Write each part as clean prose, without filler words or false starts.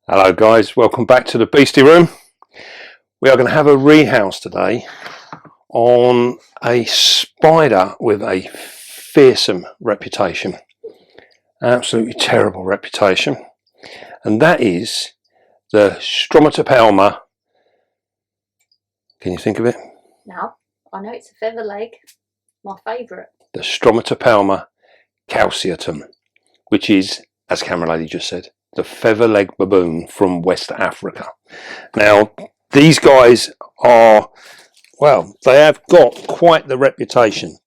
Hello guys, welcome back to the Beastie Room. We are going to have a rehouse today on a spider with a fearsome reputation. Absolutely terrible reputation. And that is the Stromatopelma. Can you think of it? No, I know it's a feather leg, my favourite. The Stromatopelma calceatum, which is, as camera lady just said, the feather leg baboon from West Africa. Now, these guys are, well, they have got quite the reputation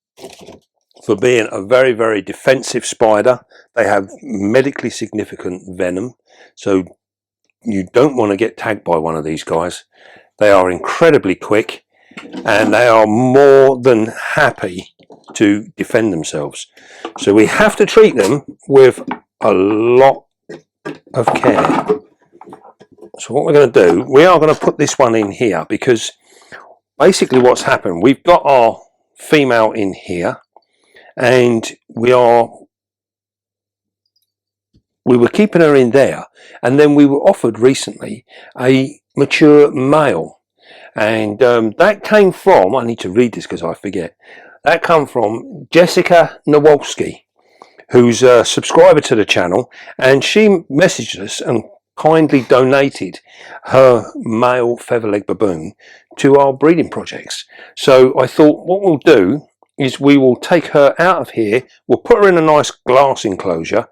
for being a very, very defensive spider. They have medically significant venom, so you don't want to get tagged by one of these guys. They are incredibly quick and they are more than happy to defend themselves. So we have to treat them with a lot of care. So what we're going to do, we are going to put this one in here because basically what's happened, we've got our female in here and we were keeping her in there, and then we were offered recently a mature male, and that came from, I need to read this because I forget, that came from Jessica Nowalski, who's a subscriber to the channel, and she messaged us and kindly donated her male feather leg baboon to our breeding projects. So I thought what we'll do is we will take her out of here, we'll put her in a nice glass enclosure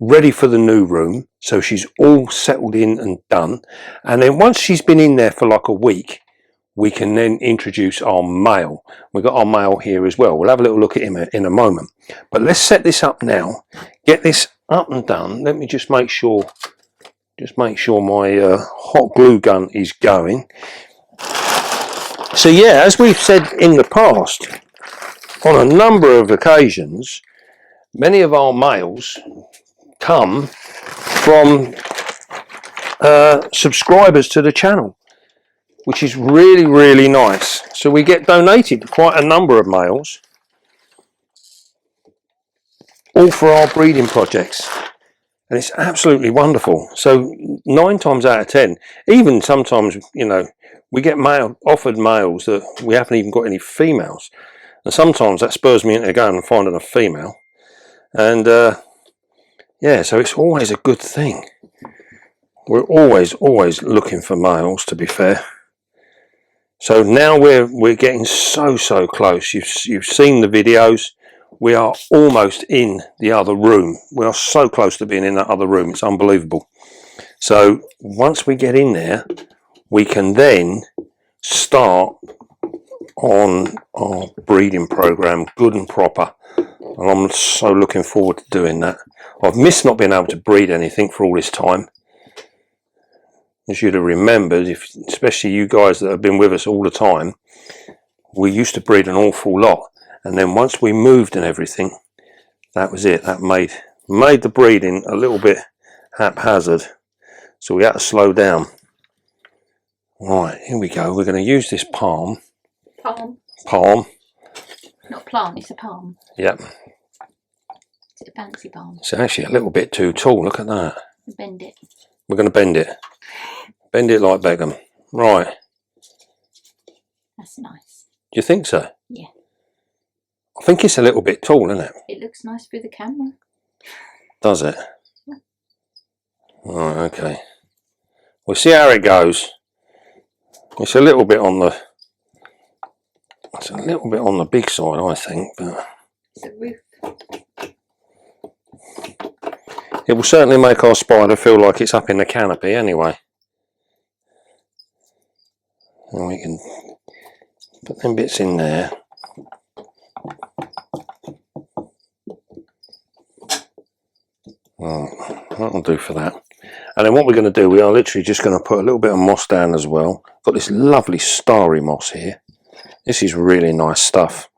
ready for the new room, so she's all settled in and done, and then once she's been in there for like a week, we can then introduce our male. We've got our male here as well. We'll have a little look at him in a moment. But let's set this up now. Get this up and done. Let me just make sure my hot glue gun is going. So yeah, as we've said in the past, on a number of occasions, many of our males come from subscribers to the channel, which is really, really nice. So we get donated quite a number of males, all for our breeding projects, and it's absolutely wonderful. So 9 times out of 10, even sometimes, you know, we get offered males that we haven't even got any females, and sometimes that spurs me into going and finding a female, and yeah, so it's always a good thing. We're always looking for males, to be fair. So now we're getting so close. You've seen the videos. We are almost in the other room. We are so close to being in that other room. It's unbelievable. So once we get in there, we can then start on our breeding program, good and proper. And I'm so looking forward to doing that. I've missed not being able to breed anything for all this time. As you'd have remembered, especially you guys that have been with us all the time, we used to breed an awful lot, and then once we moved and everything, that was it. That made the breeding a little bit haphazard, so we had to slow down. Right, here we go. We're going to use this palm. Not plant, it's a palm. Yep. It's a fancy palm. It's actually a little bit too tall. Look at that. Bend it. We're going to bend it. Bend it like Beckham. Right. That's nice. Do you think so? Yeah. I think it's a little bit tall, isn't it? It looks nice through the camera. Does it? Yeah. Right, okay. We'll see how it goes. It's a little bit on the big side, I think, but it's a roof. It will certainly make our spider feel like it's up in the canopy anyway. And we can put them bits in there. That'll do for that. And then what we're going to do, we are literally just going to put a little bit of moss down as well. Got this lovely starry moss here. This is really nice stuff.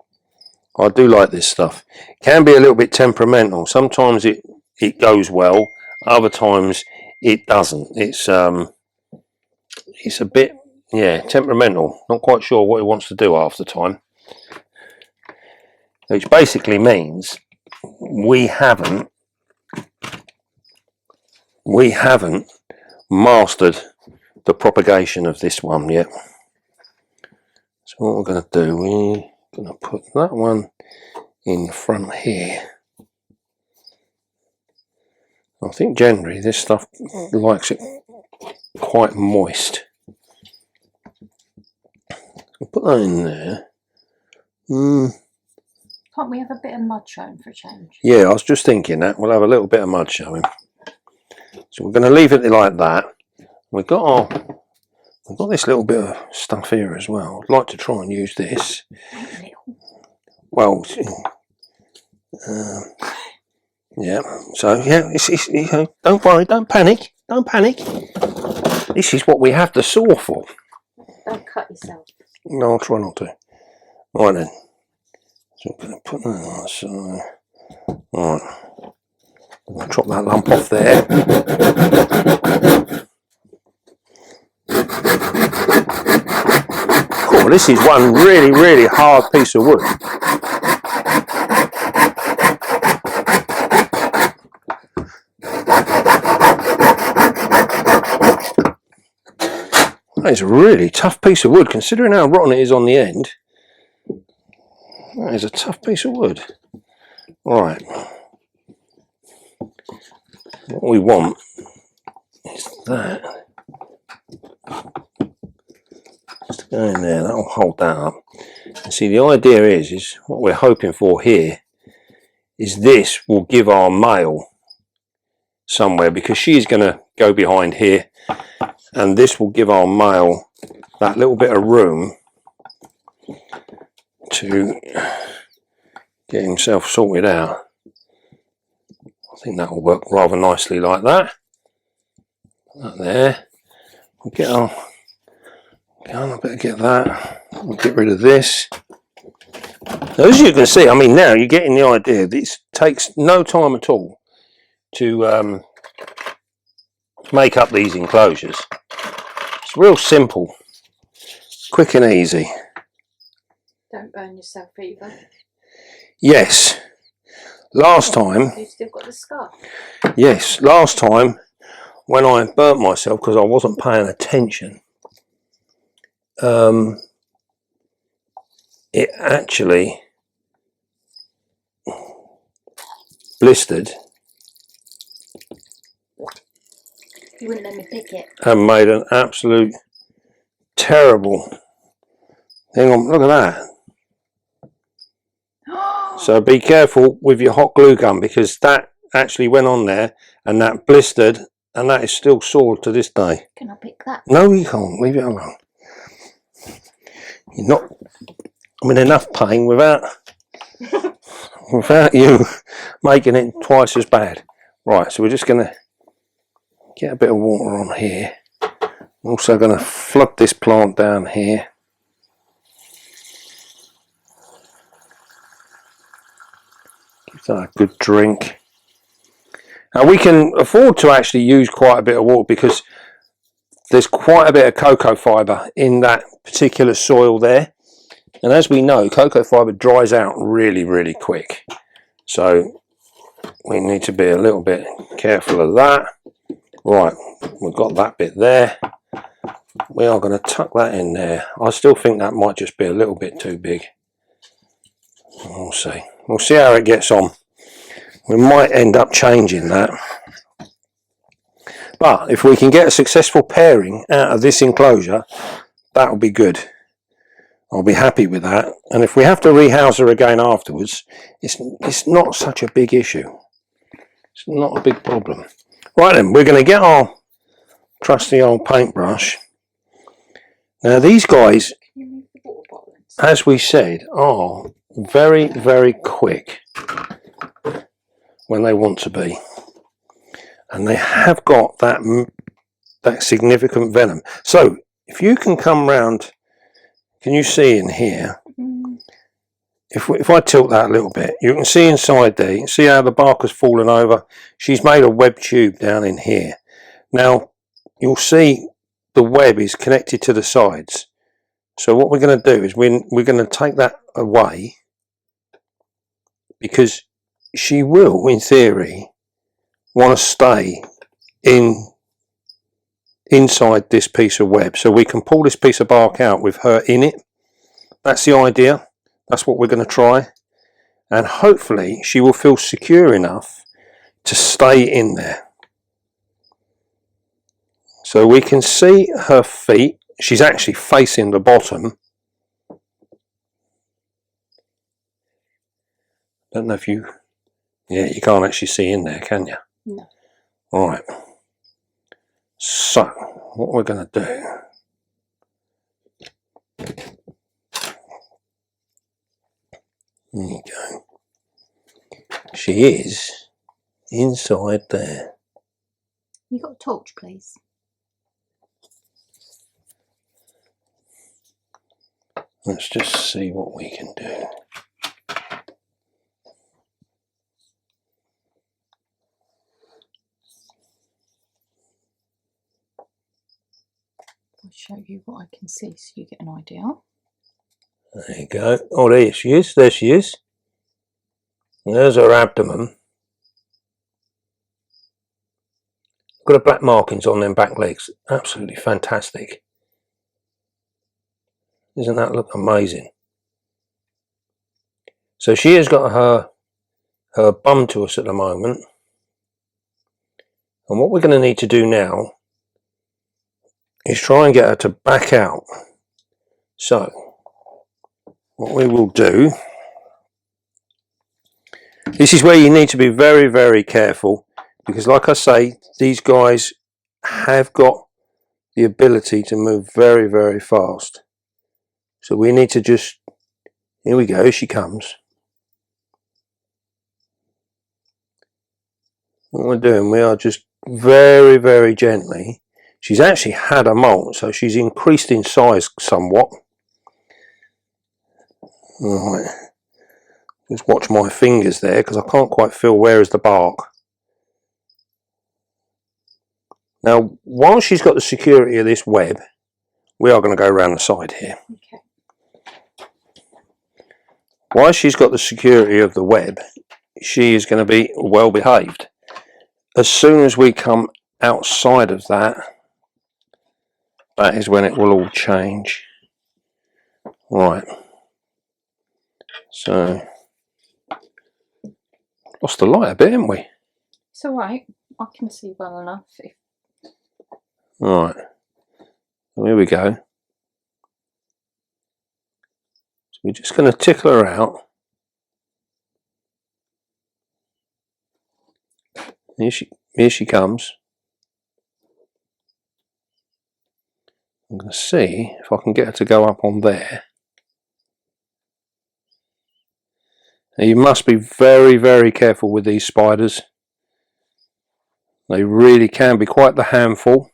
I do like this stuff. It can be a little bit temperamental. Sometimes it goes well, other times it doesn't. It's a bit, yeah, temperamental. Not quite sure what it wants to do half the time. Which basically means we haven't mastered the propagation of this one yet. So what we're going to do, we're going to put that one in front here. I think generally this stuff likes it quite moist. We'll put that in there. Can't we have a bit of mud showing for a change? Yeah, I was just thinking that. We'll have a little bit of mud showing. So we're going to leave it like that. We've got this little bit of stuff here as well. I'd like to try and use this. Well, yeah. So yeah, it's you know, don't worry, don't panic, don't panic. This is what we have the saw for. Don't cut yourself. No, I'll try not to. Right then. So I'm going to put that on the side. Right. I'm going to chop that lump off there. Cool, this is one really, really hard piece of wood. That is a really tough piece of wood, considering how rotten it is on the end. That is a tough piece of wood. Right. What we want is that. Just go in there, that'll hold that up. And see, the idea is what we're hoping for here is this will give our male somewhere, because she's going to go behind here, and this will give our male that little bit of room to get himself sorted out. I think that will work rather nicely like that. That there. We'll get on. I better get that. We'll get rid of this. Now, as you can see, I mean, now you're getting the idea. This takes no time at all to make up these enclosures. It's real simple, quick and easy. Don't burn yourself either. Yes. Last time. You've still got the scar. Yes, last time when I burnt myself because I wasn't paying attention, it actually blistered. You wouldn't let me pick it. And made an absolute terrible. Hang on, look at that. So be careful with your hot glue gun, because that actually went on there and that blistered, and that is still sore to this day. Can I pick that? No, you can't. Leave it alone. You're not. I'm in enough pain without you making it twice as bad. Right, so we're just going to get a bit of water on here. I'm also going to flood this plant down here. Give that a good drink. Now we can afford to actually use quite a bit of water, because there's quite a bit of cocoa fibre in that particular soil there. And as we know, cocoa fibre dries out really, really quick. So we need to be a little bit careful of that. Right, we've got that bit there. We are going to tuck that in there. I still think that might just be a little bit too big. We'll see. We'll see how it gets on. We might end up changing that. But if we can get a successful pairing out of this enclosure, that'll be good. I'll be happy with that. And if we have to rehouse her again afterwards, it's not such a big issue. It's not a big problem. Right then, we're going to get our trusty old paintbrush. Now these guys, as we said, are very, very quick when they want to be. And they have got that significant venom. So if you can come round, can you see in here? If I tilt that a little bit, you can see inside there. You can see how the bark has fallen over. She's made a web tube down in here. Now you'll see the web is connected to the sides. So what we're going to do is we're going to take that away, because she will, in theory, want to stay in inside this piece of web, so we can pull this piece of bark out with her in it. That's the idea. That's what we're going to try, and hopefully she will feel secure enough to stay in there. So we can see her feet. She's actually facing the bottom. Don't know if you, yeah, you can't actually see in there, can you? No. All right. So what we're going to do, there you go. She is inside there. You got a torch, please? Let's just see what we can do. I'll show you what I can see so you get an idea. There you go. Oh, there she is. There she is. There's her abdomen. Got her black markings on them back legs. Absolutely fantastic. Doesn't that look amazing? So she has got her bum to us at the moment. And what we're going to need to do now is try and get her to back out. So what we will do, this is where you need to be very, very careful, because like I say, these guys have got the ability to move very, very fast. So we need to just, here we go, she comes. What we're doing, we are just very, very gently. She's actually had a molt, so she's increased in size somewhat. Right. Just watch my fingers there, because I can't quite feel where is the bark. Now, while she's got the security of this web, we are going to go around the side here. Okay. While she's got the security of the web, she is going to be well behaved. As soon as we come outside of that, that is when it will all change. Right. So, lost the light a bit, haven't we? It's alright. I can see well enough. Right. Here we go. So we're just going to tickle her out. Here she comes. I'm going to see if I can get her to go up on there. Now you must be very, very careful with these spiders. They really can be quite the handful.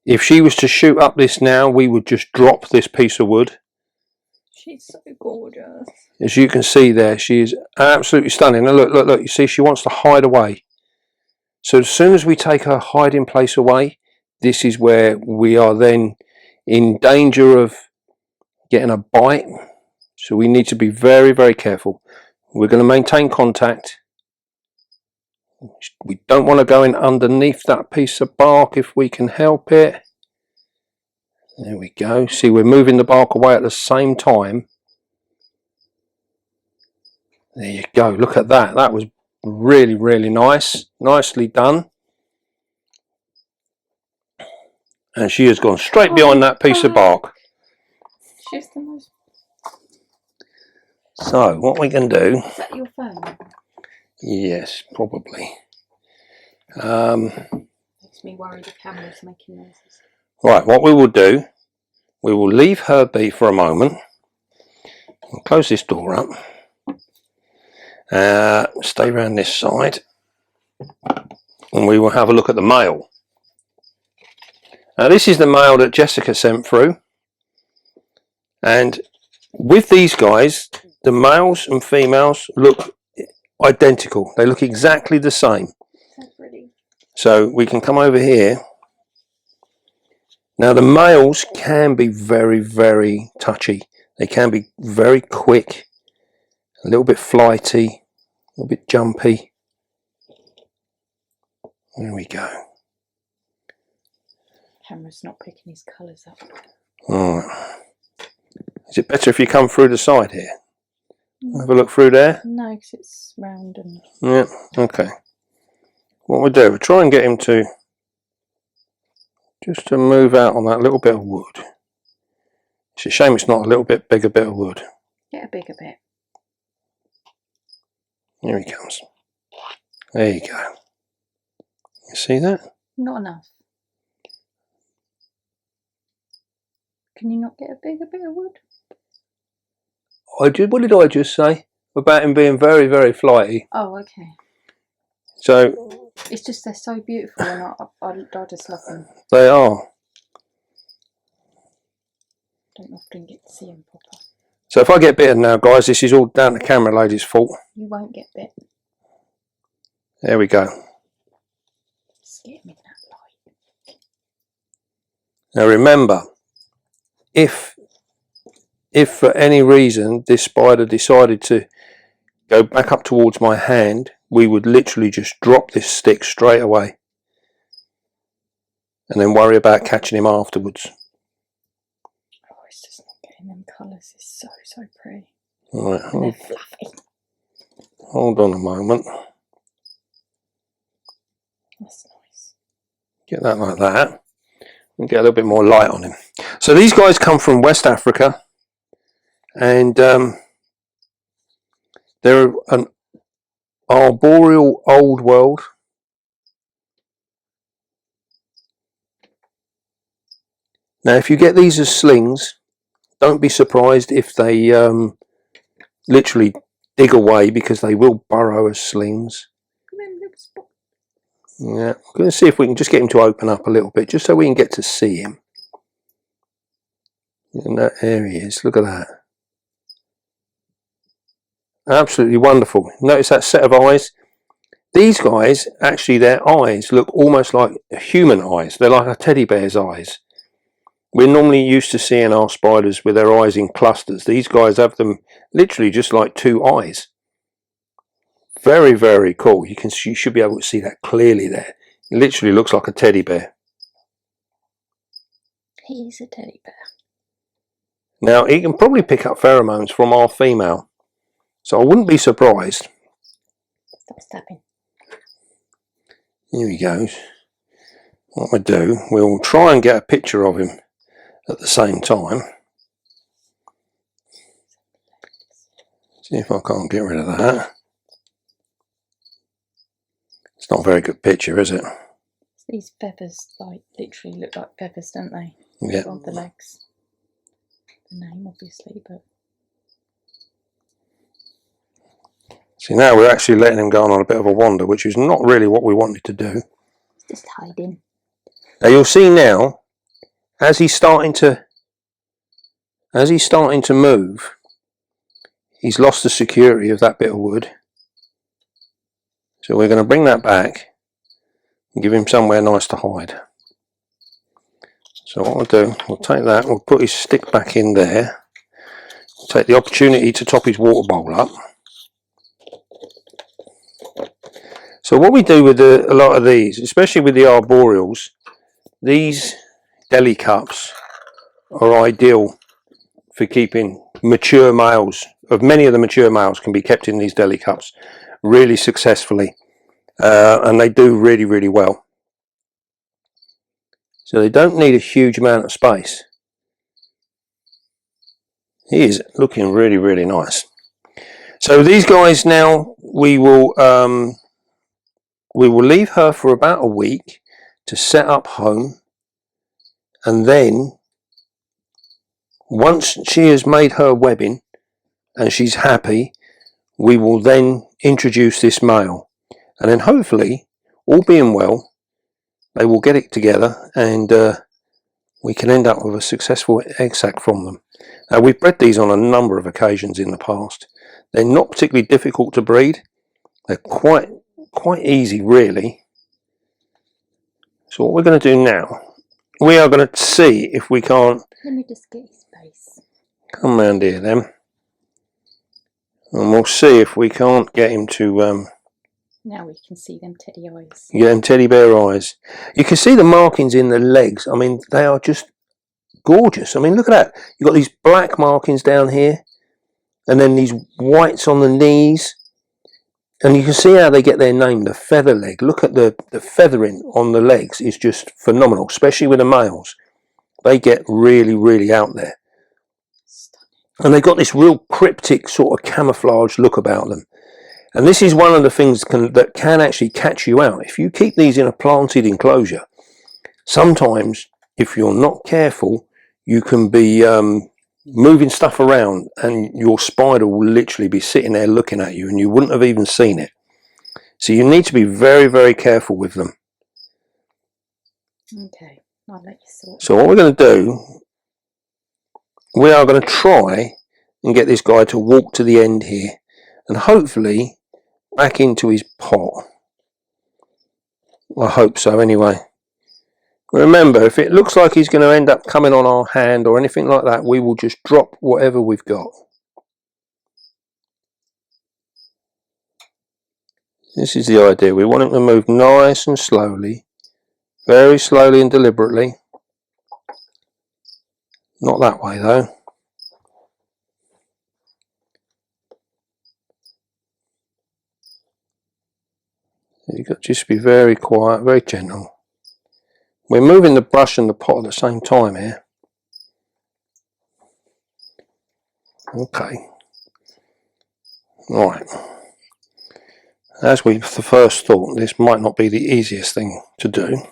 If she was to shoot up this now, we would just drop this piece of wood. She's so gorgeous. As you can see there, she is absolutely stunning. Now look, look, look, you see she wants to hide away. So as soon as we take her hiding place away, this is where we are then in danger of getting a bite. So we need to be very, very careful. We're going to maintain contact. We don't want to go in underneath that piece of bark if we can help it. There we go. See, we're moving the bark away at the same time. There you go. Look at that. That was really, really nice. Nicely done. And she has gone straight behind that piece of bark. She's the most... So, what we can do... Is that your phone? Yes, probably. Makes me worry the camera's making noises. Right, what we will do, we will leave her be for a moment. We'll close this door up. Stay around this side. And we will have a look at the male. Now this is the male that Jessica sent through. And with these guys, the males and females look identical. They look exactly the same. So pretty. So we can come over here. Now the males can be very, very touchy. They can be very quick, a little bit flighty, a little bit jumpy. There we go. camera's not picking his colours up. Alright. Is it better if you come through the side here? Have a look through there? No, because it's round and... Yeah, okay. What we'll do, we'll try and get him to just to move out on that little bit of wood. It's a shame it's not a little bit bigger bit of wood. Get a bigger bit. Here he comes. There you go. You see that? Not enough. Can you not get a bigger bit of wood? What did I just say about him being very, very flighty? Oh, okay. So it's just they're so beautiful, and I just love them. They are. Don't often get to see them proper. So if I get bitten now, guys, this is all down to camera lady's fault. You won't get bit. There we go. Just get him in that light. Now remember, if for any reason this spider decided to go back up towards my hand, we would literally just drop this stick straight away and then worry about catching him afterwards. Oh, it's just not getting them colours. It's so pretty. Right, And they're fluffy. hold on a moment. That's nice. Get that like that and get a little bit more light on him. So these guys come from West Africa, and they're an arboreal old world. Now if you get these as slings, don't be surprised if they literally dig away, because they will burrow as slings. Yeah, we're going to see if we can just get him to open up a little bit, just so we can get to see him. And there he is, look at that. Absolutely wonderful. Notice that set of eyes. These guys, actually their eyes look almost like human eyes. They're like a teddy bear's eyes. We're normally used to seeing our spiders with their eyes in clusters. These guys have them literally just like two eyes. Very, very cool. You should be able to see that clearly there. It literally looks like a teddy bear. He's a teddy bear. Now, he can probably pick up pheromones from our female, so I wouldn't be surprised. Stop stabbing. Here he goes. What we'll do, we'll try and get a picture of him at the same time. See if I can't get rid of that. It's not a very good picture, is it? These feathers, like, literally look like feathers, don't they? Yeah. On the legs. The name, obviously, but... See, now we're actually letting him go on a bit of a wander, which is not really what we wanted to do. It's just hiding. Now you'll see now, as he's starting to move, he's lost the security of that bit of wood. So we're going to bring that back and give him somewhere nice to hide. So what we'll do, we'll take that, we'll put his stick back in there, we'll take the opportunity to top his water bowl up. So what we do with a lot of these, especially with the arboreals, these deli cups are ideal for keeping mature males. Many of the mature males can be kept in these deli cups really successfully, and they do really, really well. So they don't need a huge amount of space. He is looking really, really nice. So these guys now, we will leave her for about a week to set up home, and then once she has made her webbing and she's happy, we will then introduce this male, and then hopefully, all being well, they will get it together and we can end up with a successful egg sac from them. Now, we've bred these on a number of occasions in the past. They're not particularly difficult to breed. They're quite easy, really. So what we're going to do now, we are going to see if we can't... Let me just get his face. Come round here then. And we'll see if we can't get him to Now we can see them teddy eyes. Yeah, them teddy bear eyes. You can see the markings in the legs. I mean, they are just gorgeous. I mean, look at that. You've got these black markings down here, and then these whites on the knees. And you can see how they get their name, the feather leg. Look at the feathering on the legs is just phenomenal, especially with the males. They get really, really out there. And they've got this real cryptic sort of camouflage look about them. And this is one of the things that can actually catch you out. If you keep these in a planted enclosure, sometimes if you're not careful, you can be moving stuff around and your spider will literally be sitting there looking at you and you wouldn't have even seen it. So you need to be very, very careful with them. Okay, I'll let you sort. So what we're going to do, we are going to try and get this guy to walk to the end here and hopefully back into his pot. I hope so anyway. Remember, if it looks like he's going to end up coming on our hand or anything like that, we will just drop whatever we've got. This is the idea. We want him to move nice and slowly, very slowly and deliberately. Not that way though. You've got to just be very quiet, very gentle. We're moving the brush and the pot at the same time here. Okay. Right. As we first thought, this might not be the easiest thing to do.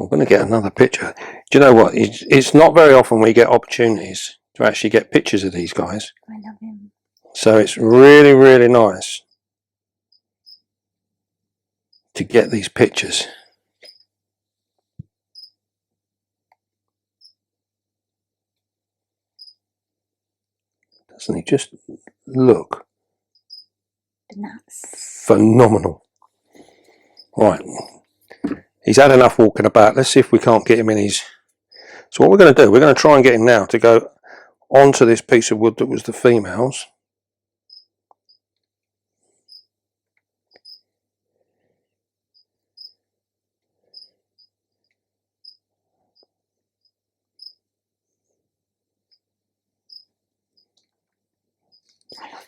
I'm going to get another picture. Do you know what? It's not very often we get opportunities to actually get pictures of these guys. I love him. So it's really, really nice to get these pictures. Doesn't he just look nuts? Phenomenal. Right. He's had enough walking about. Let's see if we can't get him in his... So what we're going to do, we're going to try and get him now to go onto this piece of wood that was the females.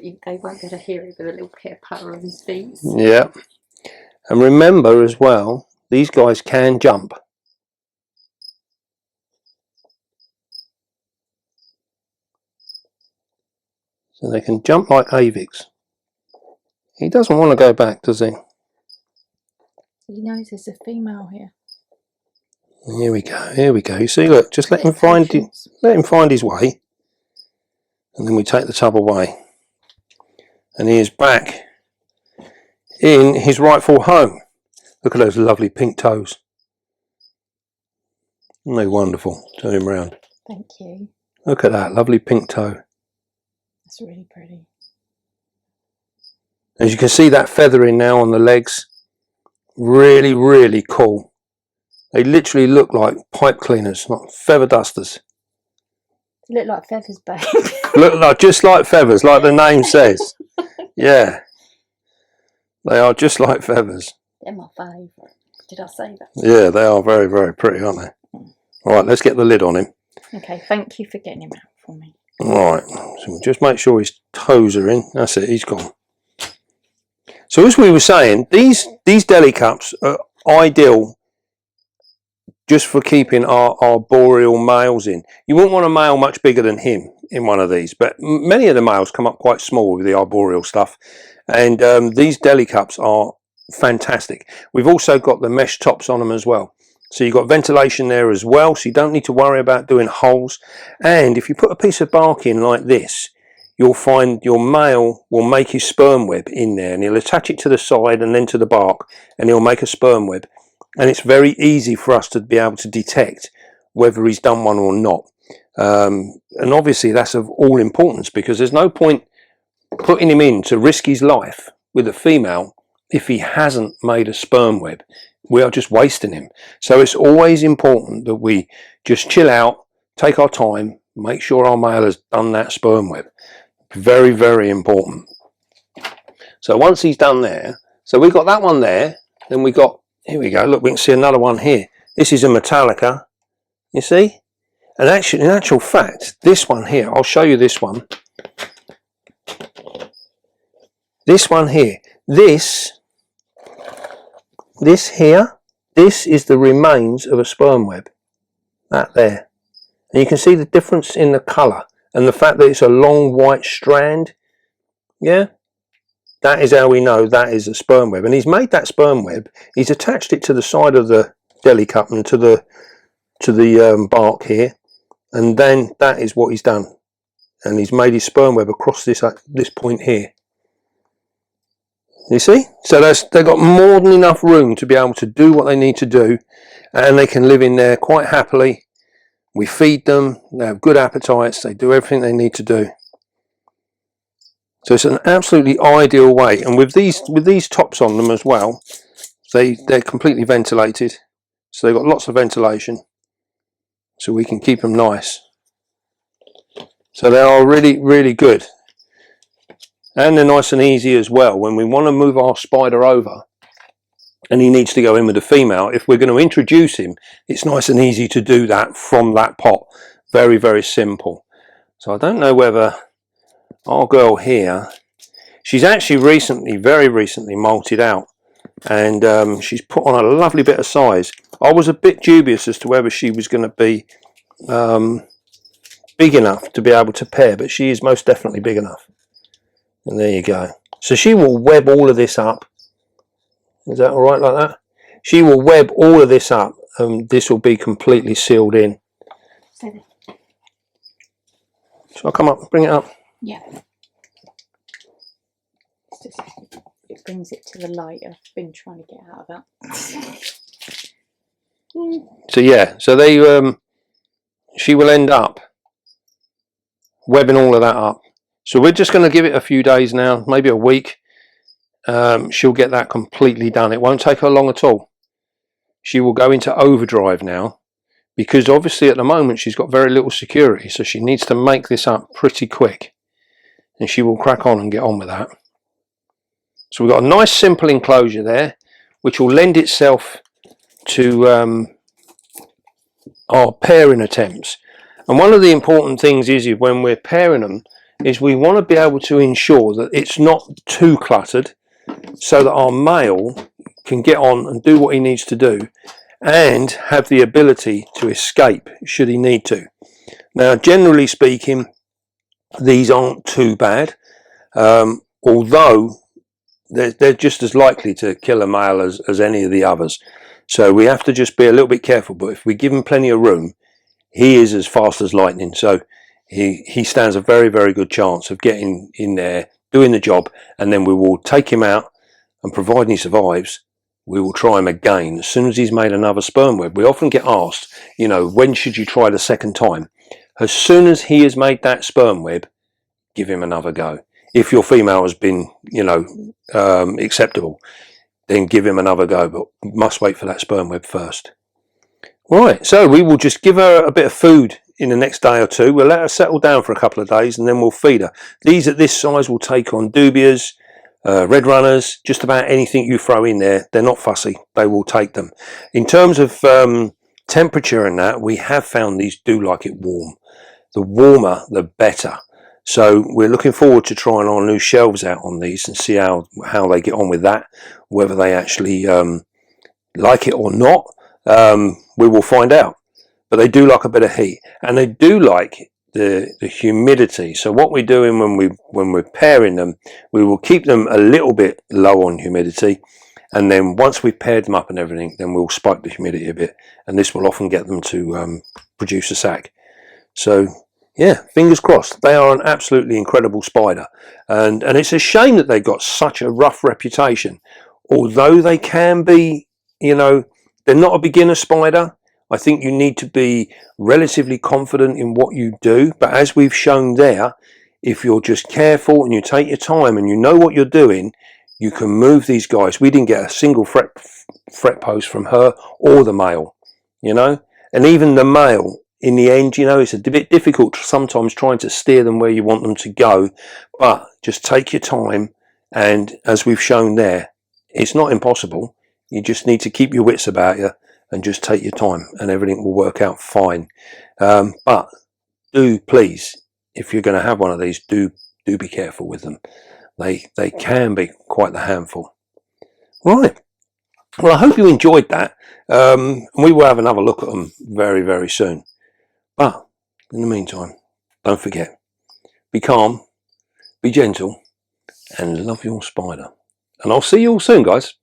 They won't get a hear it with a little hair putter on his feet. Yeah. And remember as well, these guys can jump. So they can jump like avics. He doesn't want to go back, does he? He knows there's a female here. Here we go, here we go. You see, look, just let him find his way. And then we take the tub away. And he is back in his rightful home. Look at those lovely pink toes. Aren't they wonderful? Turn him round. Thank you. Look at that lovely pink toe. That's really pretty. As you can see, that feathering now on the legs, really, really cool. They literally look like pipe cleaners, like feather dusters. They look like feathers, babe. Look like, just like feathers, like the name says. Yeah, they are just like feathers. They're my favourite. Did I say that? Yeah, they are very, very pretty, aren't they? All right, let's get the lid on him. Okay, thank you for getting him out for me. All right, so we'll just make sure his toes are in. That's it, he's gone. So as we were saying, these deli cups are ideal just for keeping our arboreal males in. You wouldn't want a male much bigger than him in one of these, but many of the males come up quite small with the arboreal stuff. And these deli cups are fantastic. We've also got the mesh tops on them as well. So you've got ventilation there as well, so you don't need to worry about doing holes. And if you put a piece of bark in like this, you'll find your male will make his sperm web in there, and he'll attach it to the side and then to the bark, and he'll make a sperm web. And it's very easy for us to be able to detect whether he's done one or not. And obviously that's of all importance, because there's no point putting him in to risk his life with a female if he hasn't made a sperm web. We are just wasting him. So it's always important that we just chill out, take our time, make sure our male has done that sperm web. Very, very important. So once he's done there, so we got that one there, then we got, here we go, look, we can see another one here. This is a Metallica, you see? And actually, in actual fact, this one here, I'll show you this one. This one here, this here, this is the remains of a sperm web. That there. And you can see the difference in the colour and the fact that it's a long white strand. Yeah? That is how we know that is a sperm web. And he's made that sperm web, he's attached it to the side of the deli cup and to the bark here. And then that is what he's done. And he's made his sperm web across this point here. You see? So they've got more than enough room to be able to do what they need to do. And they can live in there quite happily. We feed them, they have good appetites, they do everything they need to do. So it's an absolutely ideal way. And with these tops on them as well, they're completely ventilated. So they've got lots of ventilation. So we can keep them nice. So they are really, really good. And they're nice and easy as well. When we want to move our spider over and he needs to go in with a female, if we're going to introduce him, it's nice and easy to do that from that pot. Very, very simple. So I don't know whether our girl here, she's actually recently, very recently molted out. And she's put on a lovely bit of size. I was a bit dubious as to whether she was going to be big enough to be able to pair, but she is most definitely big enough. And there you go. So she will web all of this up. Is that all right like that? She will web all of this up, and this will be completely sealed in. Shall I come up and bring it up? Yeah. It brings it to the light. I've been trying to get out of that. So yeah, so they she will end up webbing all of that up. So we're just going to give it a few days now, maybe a week. She'll get that completely done. It won't take her long at all. She will go into overdrive now, because obviously at the moment she's got very little security, so she needs to make this up pretty quick, and she will crack on and get on with that. So we've got a nice simple enclosure there, which will lend itself to our pairing attempts. And one of the important things is when we're pairing them is we want to be able to ensure that it's not too cluttered, so that our male can get on and do what he needs to do and have the ability to escape should he need to. Now, generally speaking, these aren't too bad, although they're just as likely to kill a male as any of the others. So we have to just be a little bit careful, but if we give him plenty of room, he is as fast as lightning. So he stands a very, very good chance of getting in there, doing the job, and then we will take him out, and providing he survives, we will try him again as soon as he's made another sperm web. We often get asked, you know, when should you try the second time? As soon as he has made that sperm web, give him another go. If your female has been, you know, acceptable, then give him another go, but must wait for that sperm web first. Right, so we will just give her a bit of food in the next day or two. We'll let her settle down for a couple of days, and then we'll feed her. These at this size will take on dubias, red runners, just about anything you throw in there. They're not fussy, they will take them. In terms of temperature and that, we have found these do like it warm. The warmer the better. So we're looking forward to trying our new shelves out on these and see how they get on with that, whether they actually like it or not. We will find out. But they do like a bit of heat, and they do like the humidity. So what we're doing when we're pairing them, we will keep them a little bit low on humidity, and then once we've paired them up and everything, then we'll spike the humidity a bit, and this will often get them to produce a sac. So yeah, fingers crossed. They are an absolutely incredible spider, and it's a shame that they've got such a rough reputation. Although they can be, you know, they're not a beginner spider. I think you need to be relatively confident in what you do, but as we've shown there, if you're just careful and you take your time and you know what you're doing, you can move these guys. We didn't get a single fret post from her or the male, you know, and even the male, in the end, you know, it's a bit difficult sometimes trying to steer them where you want them to go, but just take your time And as we've shown there, it's not impossible. You just need to keep your wits about you and just take your time, and everything will work out fine. But do please, if you're going to have one of these, do be careful with them. They can be quite the handful. Right. Well, I hope you enjoyed that. We will have another look at them very, very soon. But in the meantime, don't forget, be calm, be gentle, and love your spider. And I'll see you all soon, guys.